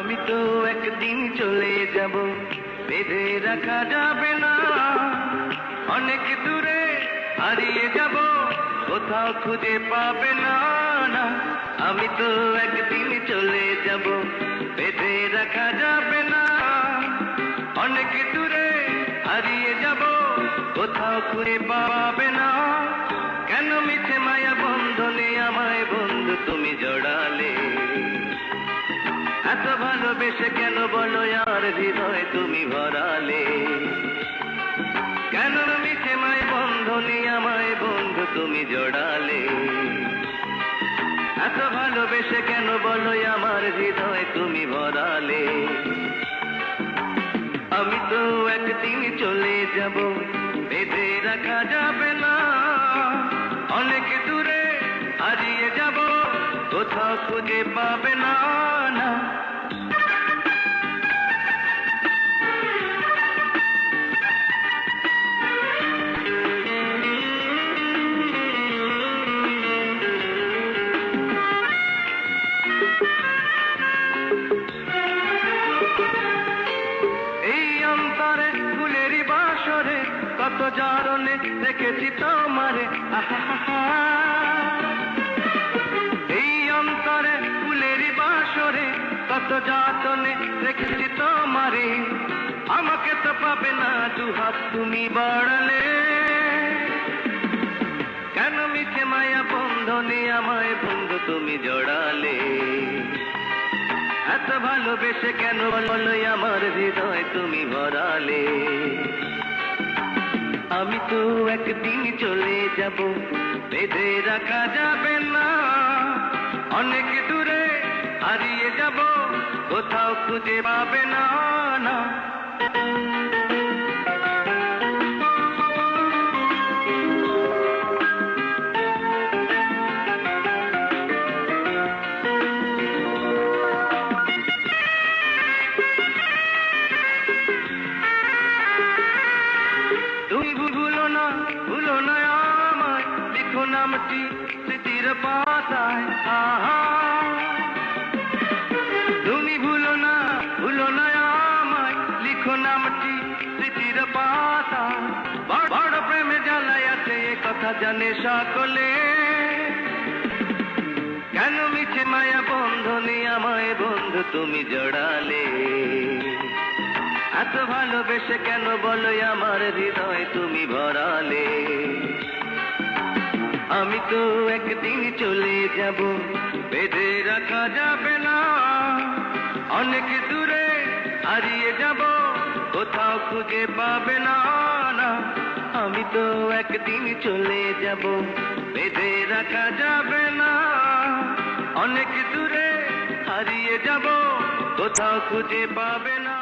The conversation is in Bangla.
আমি তো একদিন চলে যাব, বেঁধে রাখা যাবে না। অনেক দূরে হারিয়ে যাব, কোথাও খুঁজে পাবে না। না, আমি তো একদিন চলে যাব, বেঁধে রাখা যাবে না। অনেক দূরে হারিয়ে যাব, কোথাও খুঁজে পাবে না। কেন মিছে মায়া বন্ধনে আমায় বন্ধু তুমি জড়ালে? এত ভালোবেসে কেন বলো আর হৃদয় তুমি ভরালে? কেন মিছে মায়া বন্ধনে আমায় বন্ধু তুমি জড়ালে? এত ভালোবেসে কেন বলো আমার হৃদয় তুমি ভরালে? আমি তো একদিন চলে যাব, বেঁধে রাখা যাবে না। অনেক দূরে হারিয়ে যাব, কোথাও খুঁজে পাবে না। না, এই অন্তরে ফুলেরই বাসরে কত জারণে দেখেছি তোমারে। এই অন্তরে ফুলেরই বাসরে কত যাতনে দেখেছি তোমারে। আমাকে তো পাবে না, দুহাত তুমি বাড়ালে। কেন মিছে মায়া বন্ধনে আমায় বন্ধু তুমি জড়ালে? এত ভালোবেসে কেন বলো আমার হৃদয় তুমি ভরালে? আমি তো একদিন চলে যাব, বেঁধে রাখা যাবে না। অনেক দূরে হারিয়ে যাব, কোথাও খুঁজে পাবে না। না, তুমি ভুলো না, ভুলো না আমায়, লিখো নামটি স্মৃতির পাতায়। আহা, তুমি ভুলো না, ভুলো না আমায়, লিখো নামটি স্মৃতির পাতায়। বড় প্রেমে জ্বালায় আছে এ কথা জানে সকলে। কেন মিছে মায়া বন্ধনে আমায় বন্ধু তুমি জড়ালে? এত ভালোবেসে কেন বলো আমার হৃদয় তুমি ভরালে? আমি তো একদিন চলে যাব, বেঁধে রাখা যাবে না। অনেক দূরে হারিয়ে যাব, কোথাও খুঁজে পাবে না। না, আমি তো একদিন চলে যাব, বেঁধে রাখা যাবে না। অনেক দূরে হারিয়ে যাব, কোথাও খুঁজে পাবে না।